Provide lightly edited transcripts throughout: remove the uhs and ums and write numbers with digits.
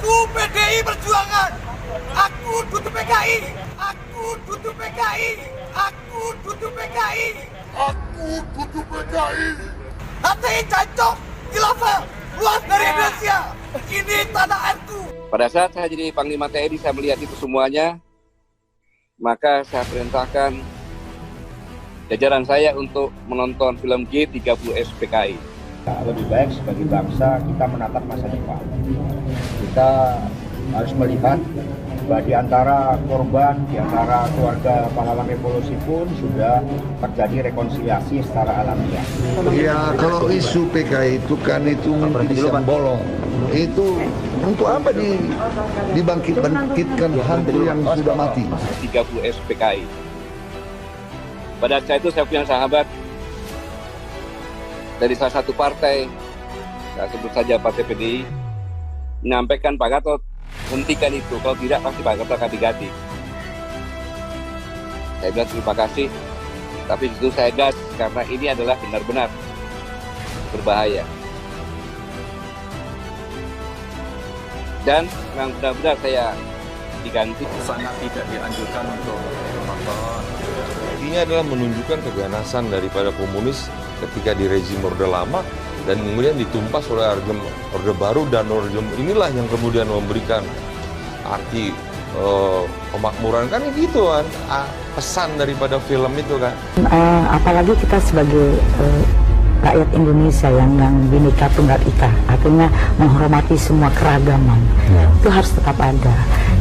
Aku PDI Perjuangan. Aku tutup PKI. Aku tutup PKI. Aku tutup PKI. Aku tutup PKI. Hati jancok, khilafah, luas dari Indonesia. Ini tanah airku. Pada saat saya jadi Panglima TNI, saya melihat itu semuanya, maka saya perintahkan jajaran saya untuk menonton film G30S PKI. Lebih baik sebagai bangsa kita menatap masa depan. Kita harus melihat bahwa di antara korban, di antara keluarga pahlawan revolusi pun sudah terjadi rekonsiliasi secara alamiah. Ya, kalau isu PKI itu kan itu bisa bolong. Itu untuk apa dibangkitkan hantu yang sudah mati? 30S PKI. Pada saat itu saya punya sahabat dari salah satu partai, saya sebut saja Partai PDI, menyampaikan Pak Gatot, hentikan itu, kalau tidak pasti Pak Gatot akan diganti. Saya bilang terima kasih, tapi itu saya gas karena ini adalah benar-benar berbahaya. Dan memang benar-benar saya diganti. Sangat tidak dianjurkan untuk menonton. Ini adalah menunjukkan keganasan daripada komunis ketika di rezim Orde Lama dan kemudian ditumpas oleh Orde Baru, dan Orde inilah yang kemudian memberikan arti pemakmuran, kan gitu kan pesan daripada film itu kan. Apalagi kita sebagai rakyat Indonesia yang Bhinneka Tunggal Ika, artinya menghormati semua keragaman, itu harus tetap ada.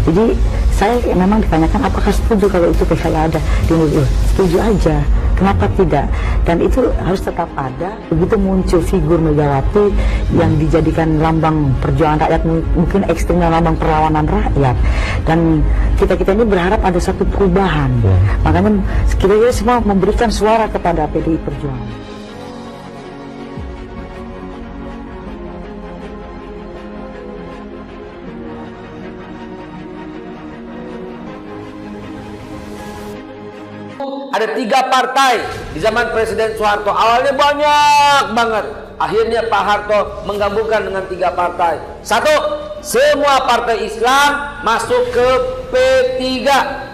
Jadi saya memang ditanyakan apakah setuju kalau itu PKI ada di Indonesia. Setuju aja, kenapa tidak? Dan itu harus tetap ada. Begitu muncul figur Megawati yang dijadikan lambang perjuangan rakyat, mungkin ekstrimnya lambang perlawanan rakyat, dan kita ini berharap ada satu perubahan. Makanya kita semua memberikan suara kepada PDI Perjuangan. Ada 3 partai di zaman Presiden Soeharto. Awalnya banyak banget. Akhirnya Pak Harto menggabungkan dengan 3 partai. 1. Semua partai Islam masuk ke P3,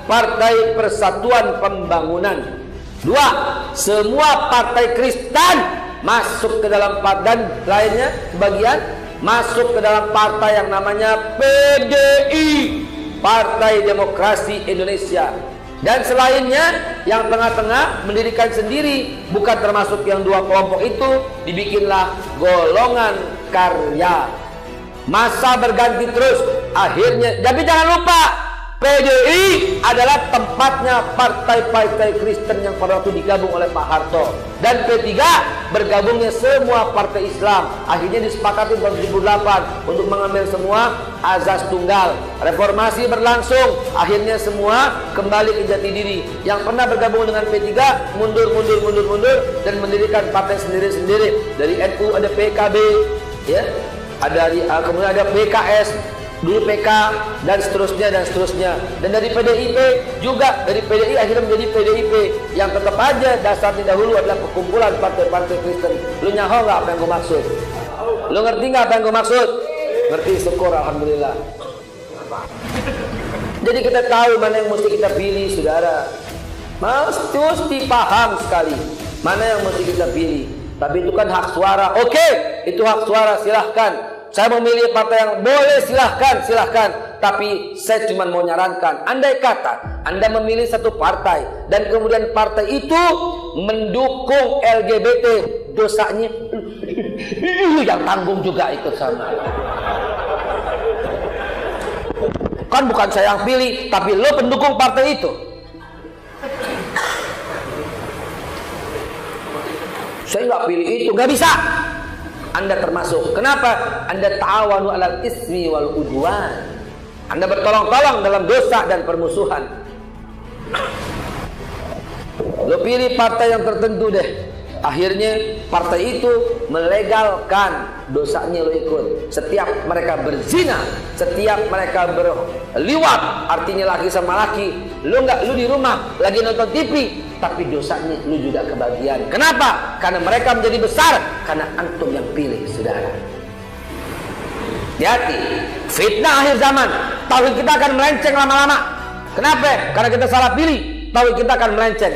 Partai Persatuan Pembangunan. 2. Semua partai Kristen masuk ke dalam partai, dan lainnya sebagian masuk ke dalam partai yang namanya PDI, Partai Demokrasi Indonesia. Dan selainnya yang tengah-tengah mendirikan sendiri, bukan termasuk yang 2 kelompok itu, dibikinlah golongan karya. Masa berganti terus, akhirnya, tapi jangan lupa PDI adalah tempatnya partai-partai Kristen yang pada waktu digabung oleh Pak Harto, dan P3 bergabungnya semua partai Islam. Akhirnya disepakati tahun 78 untuk mengambil semua azas tunggal. Reformasi berlangsung, akhirnya semua kembali ke jati diri. Yang pernah bergabung dengan P3 mundur dan mendirikan partai sendiri-sendiri. Dari NU ada PKB, ya, kemudian ada PKS, dulu PK, dan seterusnya. Dan dari PDIP juga, dari PDI akhirnya menjadi PDIP, yang tetap aja dasarnya dahulu adalah perkumpulan partai-partai Kristen. Lu nyaho nggak apa yang gue maksud? Lu ngerti nggak apa yang gue maksud? Ngerti, syukur, alhamdulillah. Jadi kita tahu mana yang mesti kita pilih, saudara. Mesti paham sekali mana yang mesti kita pilih. Tapi itu kan hak suara. Oke, itu hak suara, silahkan. Saya memilih partai yang boleh, silahkan. Tapi saya cuma mau nyarankan, andai kata Anda memilih satu partai dan kemudian partai itu mendukung LGBT, dosanya yang tanggung juga ikut sama. Kan bukan saya yang pilih, tapi lo pendukung partai itu. Saya nggak pilih itu, nggak bisa. Anda termasuk. Kenapa? Anda ta'awanu 'alal ismi wal udwan. Anda bertolong-tolong dalam dosa dan permusuhan. Lo pilih partai yang tertentu deh. Akhirnya partai itu melegalkan dosanya lo ikut. Setiap mereka berzina, setiap mereka berliwat, artinya laki sama laki, lo di rumah lagi nonton TV, tapi dosanya lu juga kebagian. Kenapa? Karena mereka menjadi besar karena antum yang pilih, saudara. Hati-hati, fitnah akhir zaman, tauhid kita akan melenceng lama-lama. Kenapa? Karena kita salah pilih, tauhid kita akan melenceng.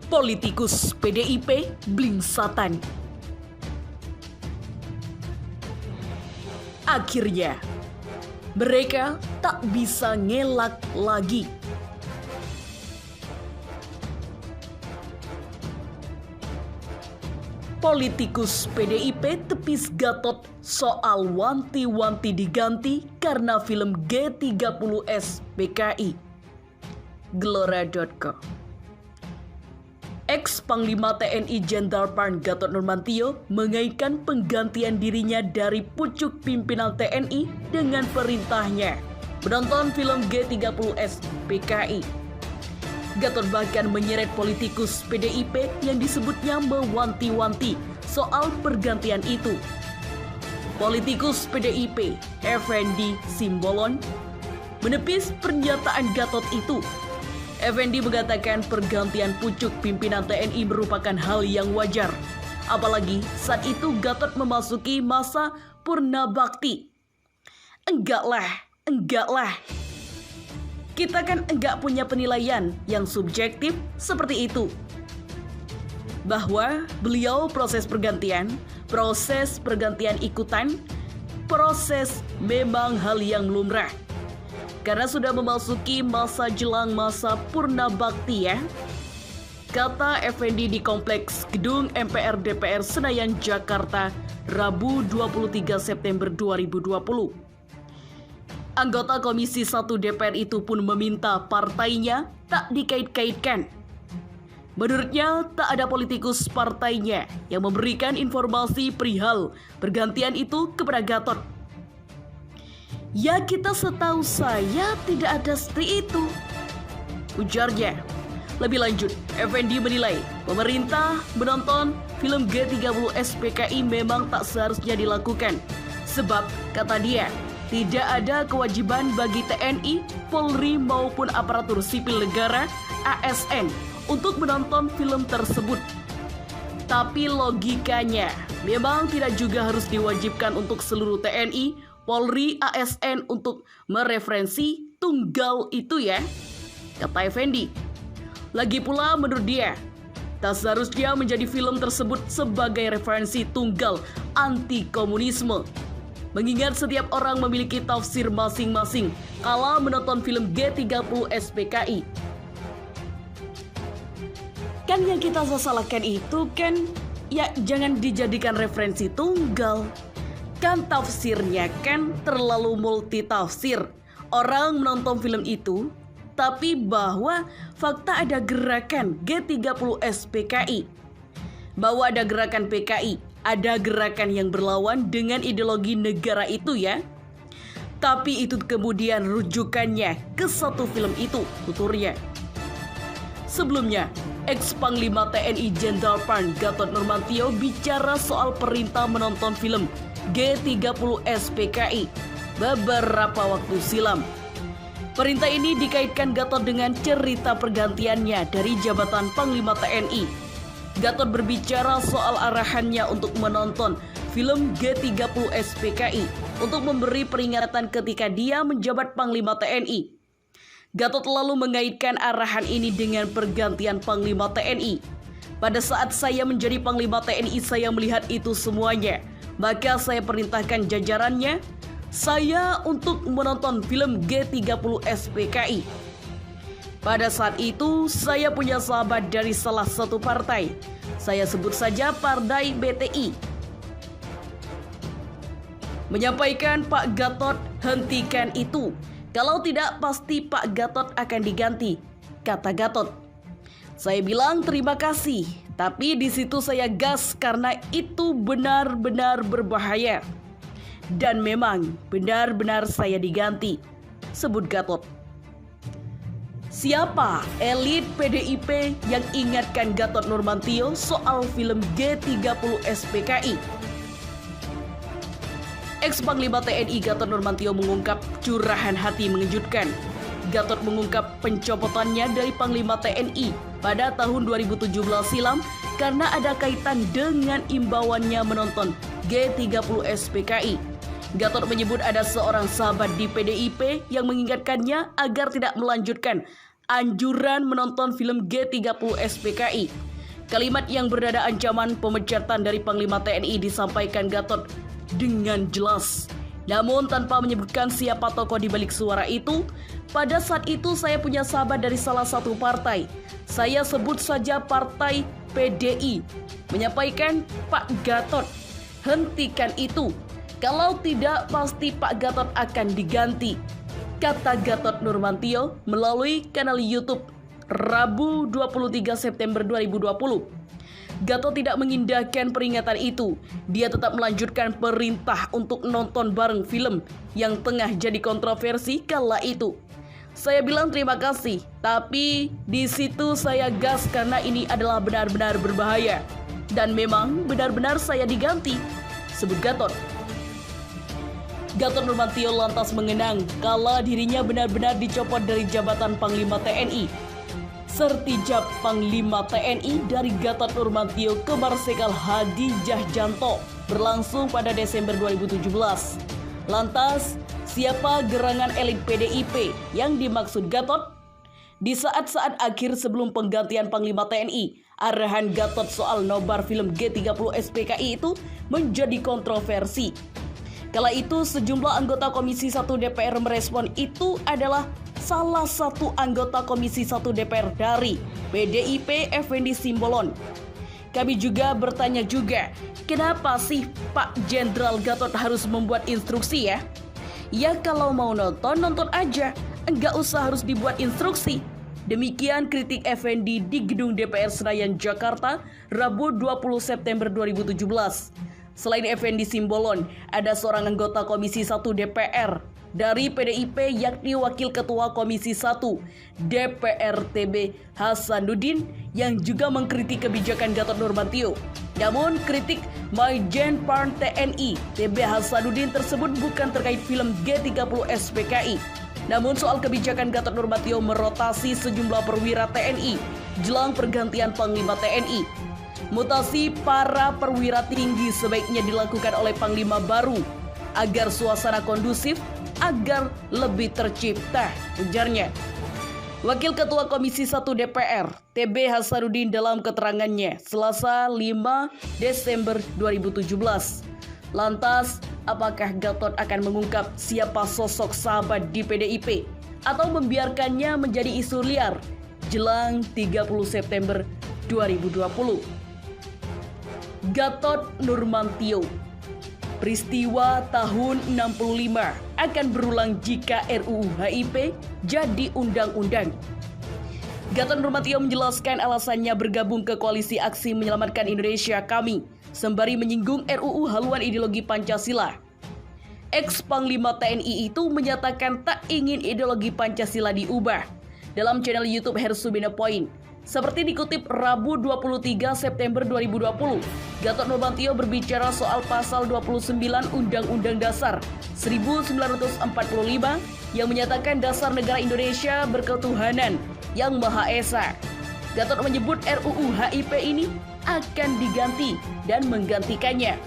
Politikus PDIP blingsatan. Akhirnya, mereka tak bisa ngelak lagi. Politikus PDIP tepis Gatot soal wanti-wanti diganti karena film G30S PKI. Gelora.com. Ex-Panglima TNI Jenderal Pan Gatot Nurmantio mengaitkan penggantian dirinya dari pucuk pimpinan TNI dengan perintahnya menonton film G30S PKI. Gatot bahkan menyeret politikus PDIP yang disebutnya mewanti-wanti soal pergantian itu. Politikus PDIP Effendi Simbolon menepis pernyataan Gatot itu. Effendi mengatakan pergantian pucuk pimpinan TNI merupakan hal yang wajar. Apalagi saat itu Gatot memasuki masa purna bakti. Enggak lah. Kita kan enggak punya penilaian yang subjektif seperti itu. Bahwa beliau proses pergantian ikutan, proses memang hal yang lumrah. Karena sudah memasuki masa jelang masa purna bakti ya, kata Effendi di Kompleks Gedung MPR DPR Senayan, Jakarta, Rabu 23 September 2020. Anggota Komisi 1 DPR itu pun meminta partainya tak dikait-kaitkan. Menurutnya, tak ada politikus partainya yang memberikan informasi perihal pergantian itu kepada Gatot. Ya, kita setahu saya tidak ada seperti itu, ujarnya. Lebih lanjut, Effendi menilai pemerintah menonton film G30S PKI memang tak seharusnya dilakukan. Sebab, kata dia, tidak ada kewajiban bagi TNI, Polri maupun aparatur sipil negara ASN untuk menonton film tersebut. Tapi logikanya, memang tidak juga harus diwajibkan untuk seluruh TNI, Polri, ASN untuk mereferensi tunggal itu ya, kata Effendi. Lagi pula menurut dia, tak seharusnya menjadi film tersebut sebagai referensi tunggal anti komunisme. Mengingat setiap orang memiliki tafsir masing-masing kala menonton film G30S PKI. Kan yang kita salahkan itu kan, ya jangan dijadikan referensi tunggal. Kan tafsirnya kan terlalu multitafsir. Orang menonton film itu, tapi bahwa fakta ada gerakan G30S PKI. Bahwa ada gerakan PKI, ada gerakan yang berlawan dengan ideologi negara itu ya. Tapi itu kemudian rujukannya ke satu film itu, tuturnya. Sebelumnya, ex-Panglima TNI Jenderal Pan Gatot Nurmantio bicara soal perintah menonton film G30S PKI beberapa waktu silam. Perintah ini dikaitkan Gatot dengan cerita pergantiannya dari jabatan Panglima TNI. Gatot berbicara soal arahannya untuk menonton film G30S PKI untuk memberi peringatan ketika dia menjabat Panglima TNI. Gatot lalu mengaitkan arahan ini dengan pergantian Panglima TNI. Pada saat saya menjadi Panglima TNI, saya melihat itu semuanya. Maka saya perintahkan jajarannya saya untuk menonton film G30S PKI. Pada saat itu saya punya sahabat dari salah satu partai. Saya sebut saja Partai BTI. Menyampaikan Pak Gatot hentikan itu. Kalau tidak pasti Pak Gatot akan diganti, kata Gatot. Saya bilang terima kasih, tapi di situ saya gas karena itu benar-benar berbahaya. Dan memang benar-benar saya diganti, sebut Gatot. Siapa elit PDIP yang ingatkan Gatot Nurmantio soal film G30S PKI? Ex-Panglima TNI Gatot Nurmantio mengungkap curahan hati mengejutkan. Gatot mengungkap pencopotannya dari Panglima TNI pada tahun 2017 silam karena ada kaitan dengan imbauannya menonton G30 SPKI. Gatot menyebut ada seorang sahabat di PDIP yang mengingatkannya agar tidak melanjutkan anjuran menonton film G30 SPKI. Kalimat yang bernada ancaman pemecatan dari Panglima TNI disampaikan Gatot dengan jelas. Namun tanpa menyebutkan siapa tokoh di balik suara itu. Pada saat itu saya punya sahabat dari salah satu partai. Saya sebut saja partai PDI. Menyampaikan Pak Gatot, hentikan itu. Kalau tidak pasti Pak Gatot akan diganti, kata Gatot Nurmantio melalui kanal YouTube Rabu 23 September 2020. Gatot tidak mengindahkan peringatan itu. Dia tetap melanjutkan perintah untuk nonton bareng film yang tengah jadi kontroversi kala itu. Saya bilang terima kasih, tapi di situ saya gas karena ini adalah benar-benar berbahaya. Dan memang benar-benar saya diganti, sebut Gatot. Gatot Nurmantio lantas mengenang kala dirinya benar-benar dicopot dari jabatan Panglima TNI. Sertijab Panglima TNI dari Gatot Nurmantio ke Marsikal Hadi Djahjanto berlangsung pada Desember 2017. Lantas, siapa gerangan elit PDIP yang dimaksud Gatot? Di saat-saat akhir sebelum penggantian Panglima TNI, arahan Gatot soal nobar film G30 SPKI itu menjadi kontroversi. Kala itu sejumlah anggota Komisi 1 DPR merespon itu adalah salah satu anggota Komisi 1 DPR dari PDIP Effendi Simbolon. Kami juga bertanya juga, kenapa sih Pak Jenderal Gatot harus membuat instruksi ya? Ya kalau mau nonton, nonton aja, enggak usah harus dibuat instruksi. Demikian kritik Effendi di Gedung DPR Senayan, Jakarta, Rabu 20 September 2017. Selain Effendi Simbolon, ada seorang anggota Komisi 1 DPR dari PDIP yakni Wakil Ketua Komisi 1 DPR TB Hasanuddin yang juga mengkritik kebijakan Gatot Nurmantio. Namun kritik Majen Pan TNI TB Hasanuddin tersebut bukan terkait film G30 SPKI. Namun soal kebijakan Gatot Nurmantio merotasi sejumlah perwira TNI jelang pergantian Panglima TNI. Mutasi para perwira tinggi sebaiknya dilakukan oleh Panglima baru agar suasana kondusif, agar lebih tercipta, ujarnya. Wakil Ketua Komisi 1 DPR, TB Hasanuddin dalam keterangannya Selasa 5 Desember 2017. Lantas, apakah Gatot akan mengungkap siapa sosok sahabat di PDIP atau membiarkannya menjadi isu liar jelang 30 September 2020? Gatot Nurmantio. Peristiwa tahun 65 akan berulang jika RUU HIP jadi undang-undang. Gatot Nurmantio menjelaskan alasannya bergabung ke Koalisi Aksi Menyelamatkan Indonesia Kami, sembari menyinggung RUU haluan ideologi Pancasila. Ex-Panglima TNI itu menyatakan tak ingin ideologi Pancasila diubah. Dalam channel YouTube Hersubina Point, seperti dikutip Rabu 23 September 2020, Gatot Nurmantio berbicara soal pasal 29 Undang-Undang Dasar 1945 yang menyatakan dasar negara Indonesia berketuhanan yang Maha Esa. Gatot menyebut RUU HIP ini akan diganti dan menggantikannya.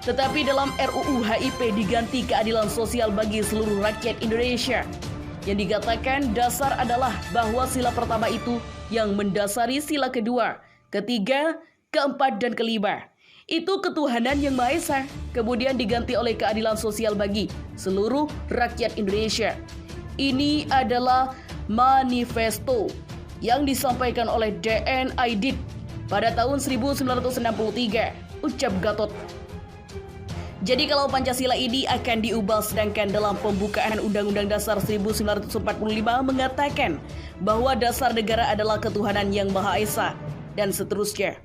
Tetapi dalam RUU HIP diganti keadilan sosial bagi seluruh rakyat Indonesia. Yang dikatakan dasar adalah bahwa sila pertama itu yang mendasari sila kedua, ketiga, keempat, dan kelima. Itu ketuhanan yang Maha Esa, kemudian diganti oleh keadilan sosial bagi seluruh rakyat Indonesia. Ini adalah manifesto yang disampaikan oleh DN Aidit pada tahun 1963, ucap Gatot. Jadi kalau Pancasila ini akan diubah, sedangkan dalam pembukaan Undang-Undang Dasar 1945 mengatakan bahwa dasar negara adalah ketuhanan yang Maha Esa, dan seterusnya.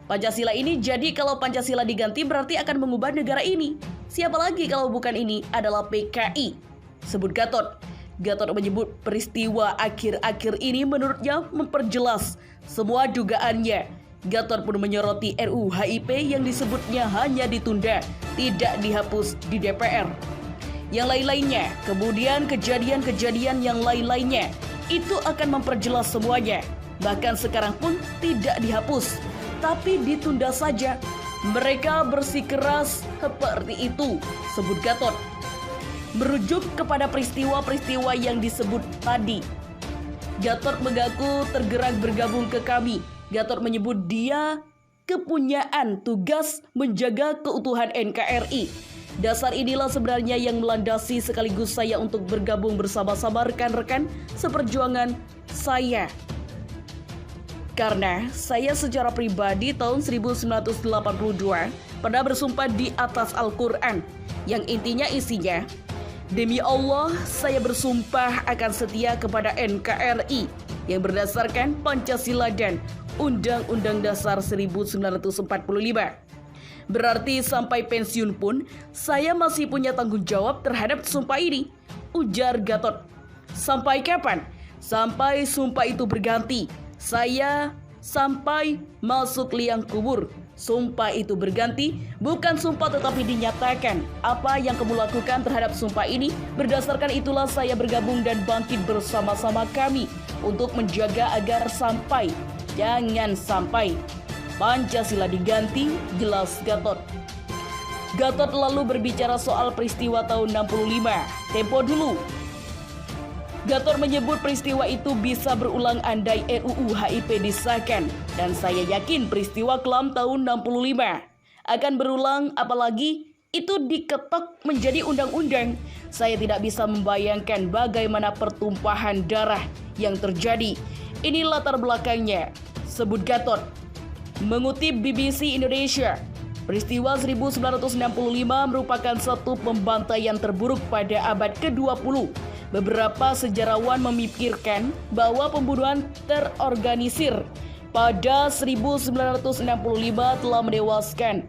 Pancasila ini jadi kalau Pancasila diganti berarti akan mengubah negara ini. Siapa lagi kalau bukan ini adalah PKI, sebut Gatot. Gatot menyebut peristiwa akhir-akhir ini menurutnya memperjelas semua dugaannya. Gatot pun menyoroti RUU HIP yang disebutnya hanya ditunda, tidak dihapus di DPR. Yang lain-lainnya, kemudian kejadian-kejadian yang lain-lainnya, itu akan memperjelas semuanya. Bahkan sekarang pun tidak dihapus, tapi ditunda saja. Mereka bersikeras seperti itu, sebut Gatot. Merujuk kepada peristiwa-peristiwa yang disebut tadi, Gatot mengaku tergerak bergabung ke kami. Gatot menyebut dia kepunyaan tugas menjaga keutuhan NKRI. Dasar inilah sebenarnya yang melandasi sekaligus saya untuk bergabung bersama-sama rekan-rekan seperjuangan saya. Karena saya secara pribadi tahun 1982 pernah bersumpah di atas Al-Quran yang intinya isinya, demi Allah saya bersumpah akan setia kepada NKRI yang berdasarkan Pancasila dan Undang-Undang Dasar 1945. Berarti sampai pensiun pun saya masih punya tanggung jawab terhadap sumpah ini, ujar Gatot. Sampai kapan? Sampai sumpah itu berganti. Saya sampai masuk liang kubur. Sumpah itu berganti, bukan sumpah tetapi dinyatakan. Apa yang kamu lakukan terhadap sumpah ini, berdasarkan itulah saya bergabung dan bangkit bersama-sama kami untuk menjaga agar sampai, jangan sampai Pancasila diganti, jelas Gatot. Gatot lalu berbicara soal peristiwa tahun 65. Tempo dulu. Gatot menyebut peristiwa itu bisa berulang andai RUU HIP disahkan, dan saya yakin peristiwa kelam tahun 65 akan berulang apalagi itu diketok menjadi undang-undang. Saya tidak bisa membayangkan bagaimana pertumpahan darah yang terjadi. Ini latar belakangnya, sebut Gatot. Mengutip BBC Indonesia, peristiwa 1965 merupakan satu pembantaian terburuk pada abad ke-20. Beberapa sejarawan memikirkan bahwa pembunuhan terorganisir pada 1965 telah menewaskan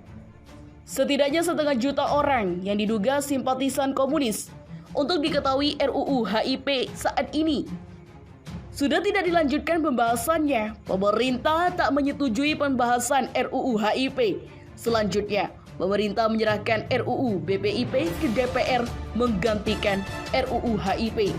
setidaknya 1,5 juta orang yang diduga simpatisan komunis. Untuk diketahui RUU HIP saat ini sudah tidak dilanjutkan pembahasannya. Pemerintah tak menyetujui pembahasan RUU HIP. Selanjutnya, pemerintah menyerahkan RUU BPIP ke DPR menggantikan RUU HIP.